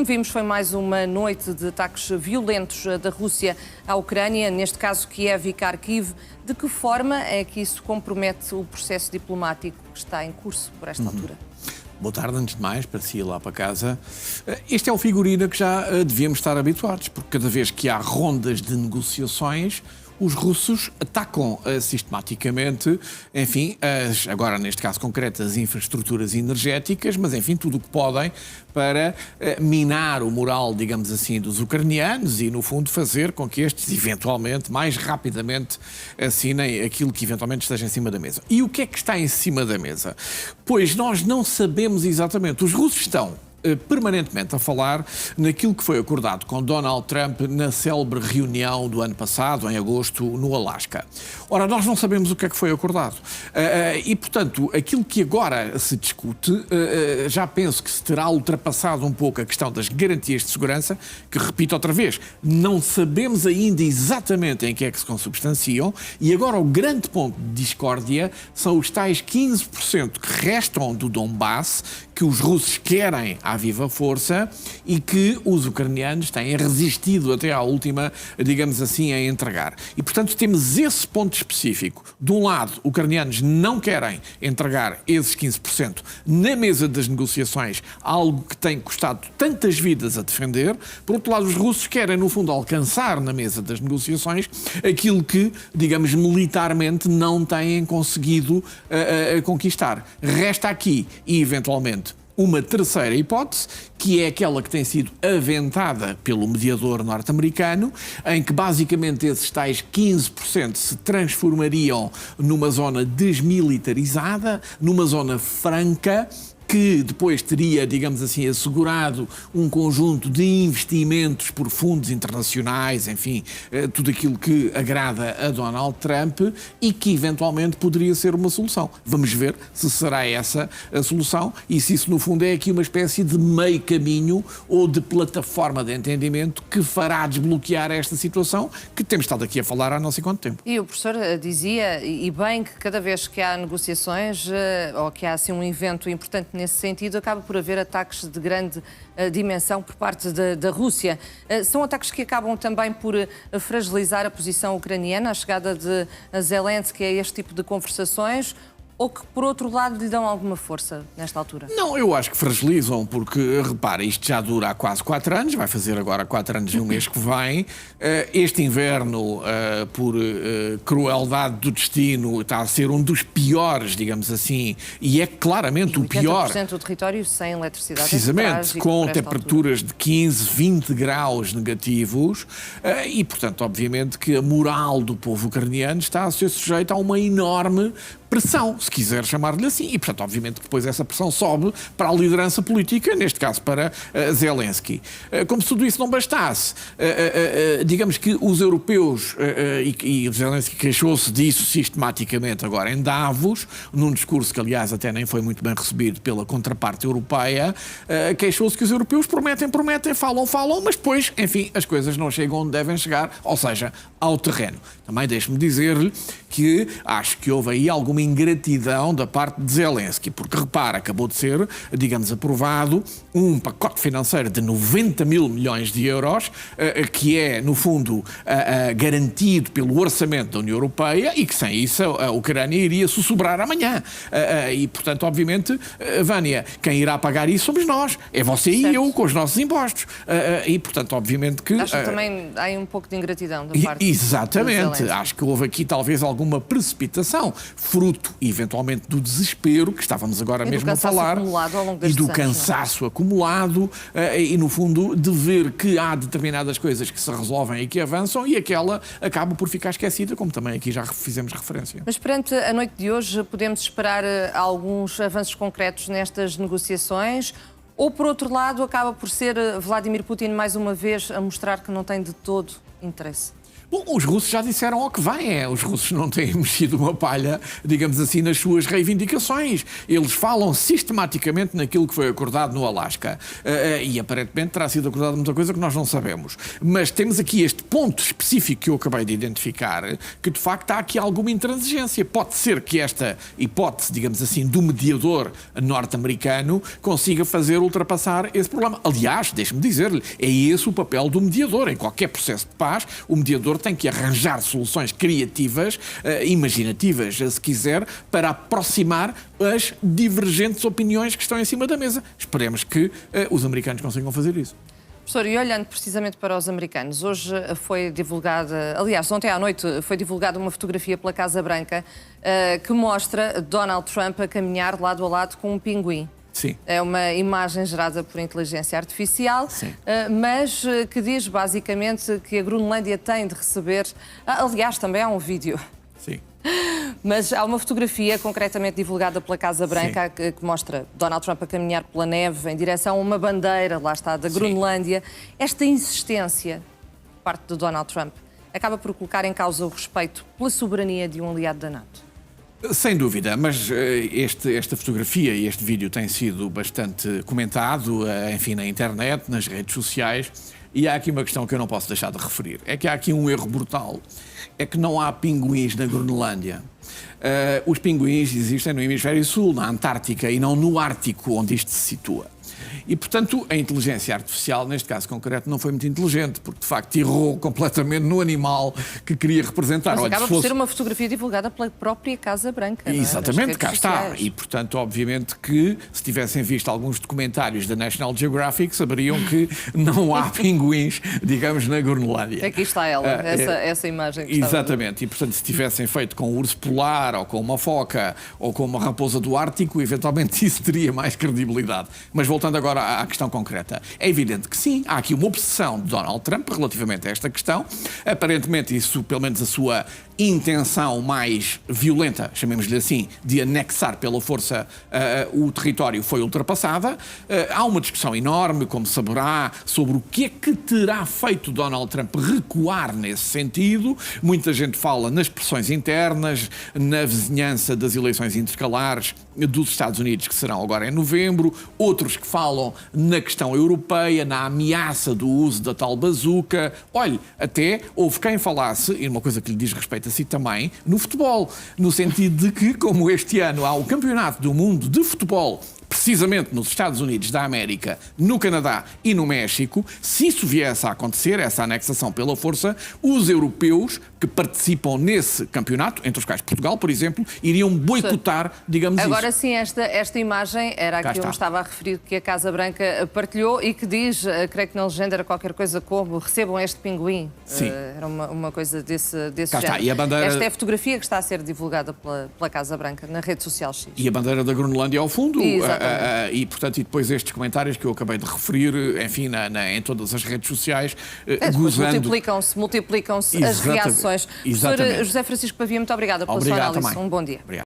Vimos foi mais uma noite de ataques violentos da Rússia à Ucrânia, neste caso Kiev e Kharkiv. De que forma é que isso compromete o processo diplomático que está em curso por esta altura? Boa tarde, antes de mais, para si ir lá para casa. Este é o figurino a que já devíamos estar habituados, porque cada vez que há rondas de negociações, os russos atacam sistematicamente, enfim, agora neste caso concreto, as infraestruturas energéticas, mas enfim, tudo o que podem para minar o moral, digamos assim, dos ucranianos e, no fundo, fazer com que estes, eventualmente, mais rapidamente, assinem aquilo que eventualmente esteja em cima da mesa. E o que é que está em cima da mesa? Pois nós não sabemos exatamente. Os russos estão permanentemente a falar naquilo que foi acordado com Donald Trump na célebre reunião do ano passado, em agosto, no Alasca. Ora, nós não sabemos o que é que foi acordado. E, portanto, aquilo que agora se discute, já penso que se terá ultrapassado um pouco a questão das garantias de segurança, que, repito outra vez, não sabemos ainda exatamente em que é que se consubstanciam, e agora o grande ponto de discórdia são os tais 15% que restam do Donbass, que os russos querem à viva força e que os ucranianos têm resistido até à última, digamos assim, a entregar. E, portanto, temos esse ponto específico. De um lado, ucranianos não querem entregar esses 15% na mesa das negociações, algo que tem custado tantas vidas a defender. Por outro lado, os russos querem, no fundo, alcançar na mesa das negociações aquilo que, digamos, militarmente não têm conseguido conquistar. Resta aqui, e eventualmente, uma terceira hipótese, que é aquela que tem sido aventada pelo mediador norte-americano, em que basicamente esses tais 15% se transformariam numa zona desmilitarizada, numa zona franca, que depois teria, digamos assim, assegurado um conjunto de investimentos por fundos internacionais, enfim, tudo aquilo que agrada a Donald Trump e que eventualmente poderia ser uma solução. Vamos ver se será essa a solução e se isso, no fundo, é aqui uma espécie de meio caminho ou de plataforma de entendimento que fará desbloquear esta situação que temos estado aqui a falar há não sei quanto tempo. E o professor dizia, e bem, que cada vez que há negociações ou que há assim um evento importante nesse sentido, acaba por haver ataques de grande dimensão por parte da Rússia. São ataques que acabam também por fragilizar a posição ucraniana, a chegada de Zelensky a este tipo de conversações, ou que, por outro lado, lhe dão alguma força nesta altura? Não, eu acho que fragilizam, porque, repara, isto já dura há quase 4 anos, vai fazer agora 4 anos no mês que vem. Este inverno, por crueldade do destino, está a ser um dos piores, digamos assim, e é claramente o pior. 80% do território sem eletricidade. Precisamente, com temperaturas de 15, 20 graus negativos, e, portanto, obviamente que a moral do povo ucraniano está a ser sujeita a uma enorme pressão, se quiser chamar-lhe assim, e portanto obviamente que depois essa pressão sobe para a liderança política, neste caso para Zelensky. Como se tudo isso não bastasse, digamos que os europeus, e Zelensky queixou-se disso sistematicamente agora em Davos, num discurso que aliás até nem foi muito bem recebido pela contraparte europeia, queixou-se que os europeus prometem, falam, mas depois, enfim, as coisas não chegam onde devem chegar, ou seja, ao terreno. Também deixe-me dizer-lhe que acho que houve aí alguma ingratidão da parte de Zelensky, porque repara, acabou de ser, digamos, aprovado um pacote financeiro de 90 mil milhões de euros, que é, no fundo, garantido pelo orçamento da União Europeia e que sem isso a Ucrânia iria sussurrar amanhã. E, portanto, obviamente, Vânia, quem irá pagar isso somos nós, é você e eu, com os nossos impostos. E, portanto, obviamente que... Acho que também há um pouco de ingratidão da parte Exatamente, acho que houve aqui talvez alguma precipitação, fruto eventualmente do desespero que estávamos agora mesmo a falar e do cansaço acumulado e no fundo de ver que há determinadas coisas que se resolvem e que avançam e aquela acaba por ficar esquecida, como também aqui já fizemos referência. Mas perante a noite de hoje podemos esperar alguns avanços concretos nestas negociações ou por outro lado acaba por ser Vladimir Putin mais uma vez a mostrar que não tem de todo interesse? Bom, os russos já disseram ao que vai. Os russos não têm mexido uma palha, digamos assim, nas suas reivindicações. Eles falam sistematicamente naquilo que foi acordado no Alasca. E aparentemente terá sido acordado muita coisa que nós não sabemos. Mas temos aqui este ponto específico que eu acabei de identificar, que de facto há aqui alguma intransigência. Pode ser que esta hipótese, digamos assim, do mediador norte-americano consiga fazer ultrapassar esse problema. Aliás, deixe-me dizer-lhe, é esse o papel do mediador. Em qualquer processo de paz, o mediador tem que arranjar soluções criativas, imaginativas, se quiser, para aproximar as divergentes opiniões que estão em cima da mesa. Esperemos que os americanos consigam fazer isso. Professor, e olhando precisamente para os americanos, hoje foi divulgada, aliás, ontem à noite foi divulgada uma fotografia pela Casa Branca que mostra Donald Trump a caminhar lado a lado com um pinguim. Sim. É uma imagem gerada por inteligência artificial, mas que diz basicamente que a Groenlândia tem de receber... aliás, também há um vídeo. Sim. Mas há uma fotografia concretamente divulgada pela Casa Branca que mostra Donald Trump a caminhar pela neve em direção a uma bandeira, lá está, da Groenlândia. Esta insistência por parte de Donald Trump acaba por colocar em causa o respeito pela soberania de um aliado da NATO. Sem dúvida, mas esta fotografia e este vídeo têm sido bastante comentado, enfim, na internet, nas redes sociais, e há aqui uma questão que eu não posso deixar de referir. É que há aqui um erro brutal. É que não há pinguins na Groenlândia. Os pinguins existem no hemisfério sul, na Antártica, e não no Ártico, onde isto se situa. E, portanto, a inteligência artificial, neste caso concreto, não foi muito inteligente, porque, de facto, errou completamente no animal que queria representar. Mas Olha, acaba por ser uma fotografia divulgada pela própria Casa Branca. Exatamente, cá está. E, portanto, obviamente que, se tivessem visto alguns documentários da National Geographic, saberiam que não há pinguins, digamos, na Groenlândia. Aqui está ela, essa imagem. Que exatamente. E, portanto, se tivessem feito com um urso polar, ou com uma foca, ou com uma raposa do Ártico, eventualmente isso teria mais credibilidade. Mas, voltando agora à questão concreta, é evidente que sim, há aqui uma obsessão de Donald Trump relativamente a esta questão. Aparentemente, isso, pelo menos a sua intenção mais violenta, chamemos-lhe assim, de anexar pela força o território foi ultrapassada. Há uma discussão enorme, como saberá, sobre o que é que terá feito Donald Trump recuar nesse sentido. Muita gente fala nas pressões internas, na vizinhança das eleições intercalares dos Estados Unidos, que serão agora em novembro. Outros que falam na questão europeia, na ameaça do uso da tal bazuca. Olhe, até houve quem falasse, e uma coisa que lhe diz respeito a si também, no futebol. No sentido de que, como este ano há o Campeonato do Mundo de Futebol, precisamente nos Estados Unidos da América, no Canadá e no México, se isso viesse a acontecer, essa anexação pela força, os europeus que participam nesse campeonato, entre os quais Portugal, por exemplo, iriam boicotar, digamos isso. Agora sim, esta imagem era a que eu estava a referir, que a Casa Branca partilhou e que diz, creio que na legenda era qualquer coisa como recebam este pinguim. Sim. Era uma coisa desse Cá género. está. E a bandeira... Esta é a fotografia que está a ser divulgada pela Casa Branca na rede social X. E a bandeira da Groenlândia ao fundo. Exatamente. E, portanto, e depois estes comentários que eu acabei de referir, enfim, em todas as redes sociais, gozando... Multiplicam-se as reações. Professor José Francisco Pavia, muito obrigada pela sua análise. Também. Um bom dia. Obrigado.